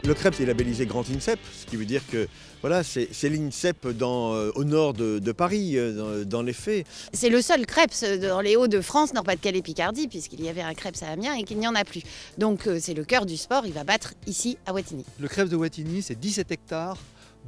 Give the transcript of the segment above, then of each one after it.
Le Krebs est labellisé Grand INSEP, ce qui veut dire que voilà, c'est l'INSEP au nord de Paris, dans les faits. C'est le seul Krebs dans les Hauts-de-France, Nord-Pas-de-Calais, Picardie, puisqu'il y avait un Krebs à Amiens et qu'il n'y en a plus. Donc c'est le cœur du sport, il va battre ici à Wattignies. Le Krebs de Wattignies, c'est 17 hectares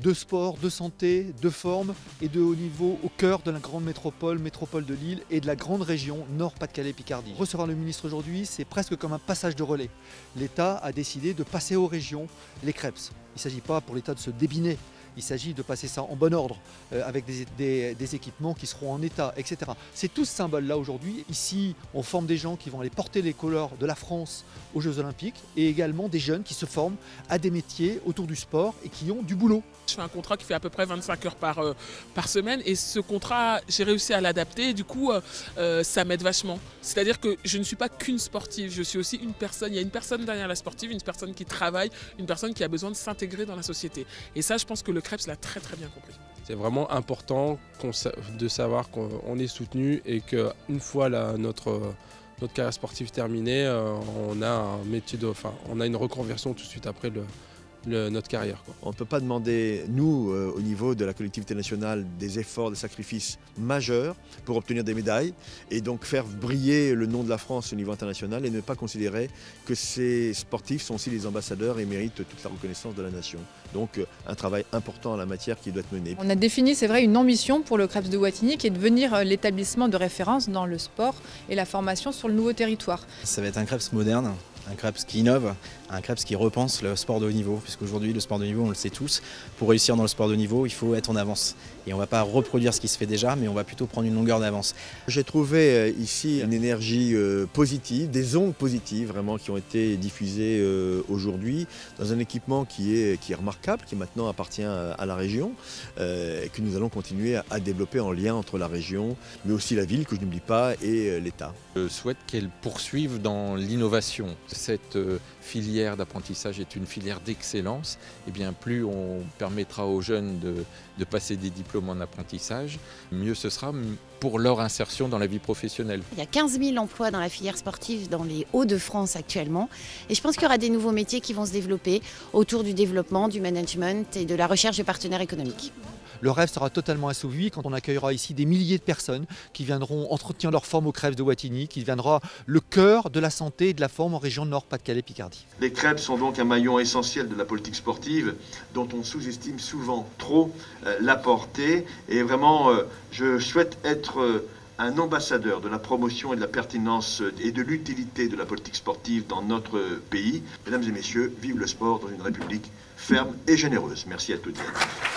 de sport, de santé, de forme et de haut niveau au cœur de la grande métropole de Lille et de la grande région Nord-Pas-de-Calais-Picardie. Recevoir le ministre aujourd'hui, c'est presque comme un passage de relais. L'État a décidé de passer aux régions les Krebs. Il ne s'agit pas pour l'État de se débiner. Il s'agit de passer ça en bon ordre, avec des équipements qui seront en état, etc. C'est tout ce symbole-là aujourd'hui. Ici, on forme des gens qui vont aller porter les couleurs de la France aux Jeux Olympiques et également des jeunes qui se forment à des métiers autour du sport et qui ont du boulot. Je fais un contrat qui fait à peu près 25 heures par semaine et ce contrat, j'ai réussi à l'adapter. Du coup, ça m'aide vachement. C'est-à-dire que je ne suis pas qu'une sportive, je suis aussi une personne. Il y a une personne derrière la sportive, une personne qui travaille, une personne qui a besoin de s'intégrer dans la société. Et ça, je pense que le Krebs l'a très très bien compris. C'est vraiment important de savoir qu'on est soutenu et qu'une fois notre carrière sportive terminée, on a un métier on a une reconversion tout de suite après notre carrière, quoi. On ne peut pas demander, nous, au niveau de la collectivité nationale, des efforts, des sacrifices majeurs pour obtenir des médailles et donc faire briller le nom de la France au niveau international et ne pas considérer que ces sportifs sont aussi les ambassadeurs et méritent toute la reconnaissance de la nation. Donc un travail important en la matière qui doit être mené. On a défini, c'est vrai, une ambition pour le Krebs de Wattignies qui est de devenir l'établissement de référence dans le sport et la formation sur le nouveau territoire. Ça va être un Krebs moderne. Un Krebs qui innove, un Krebs qui repense le sport de haut niveau, puisqu'aujourd'hui le sport de haut niveau, on le sait tous, pour réussir dans le sport de haut niveau, il faut être en avance. Et on ne va pas reproduire ce qui se fait déjà, mais on va plutôt prendre une longueur d'avance. J'ai trouvé ici une énergie positive, des ondes positives vraiment qui ont été diffusées aujourd'hui dans un équipement qui est remarquable, qui maintenant appartient à la région et que nous allons continuer à développer en lien entre la région, mais aussi la ville, que je n'oublie pas, et l'État. Je souhaite qu'elle poursuive dans l'innovation. Cette filière d'apprentissage est une filière d'excellence. Et bien plus on permettra aux jeunes de passer des diplômes en apprentissage, mieux ce sera pour leur insertion dans la vie professionnelle. Il y a 15 000 emplois dans la filière sportive dans les Hauts-de-France actuellement. Et je pense qu'il y aura des nouveaux métiers qui vont se développer autour du développement, du management et de la recherche de partenaires économiques. Le rêve sera totalement assouvi quand on accueillera ici des milliers de personnes qui viendront entretenir leur forme au Krebs de Wattignies, qui deviendra le cœur de la santé et de la forme en région Nord-Pas-de-Calais-Picardie. Les Krebs sont donc un maillon essentiel de la politique sportive dont on sous-estime souvent trop la portée. Et vraiment, je souhaite être un ambassadeur de la promotion et de la pertinence et de l'utilité de la politique sportive dans notre pays. Mesdames et messieurs, vive le sport dans une république ferme et généreuse. Merci à toutes et à tous.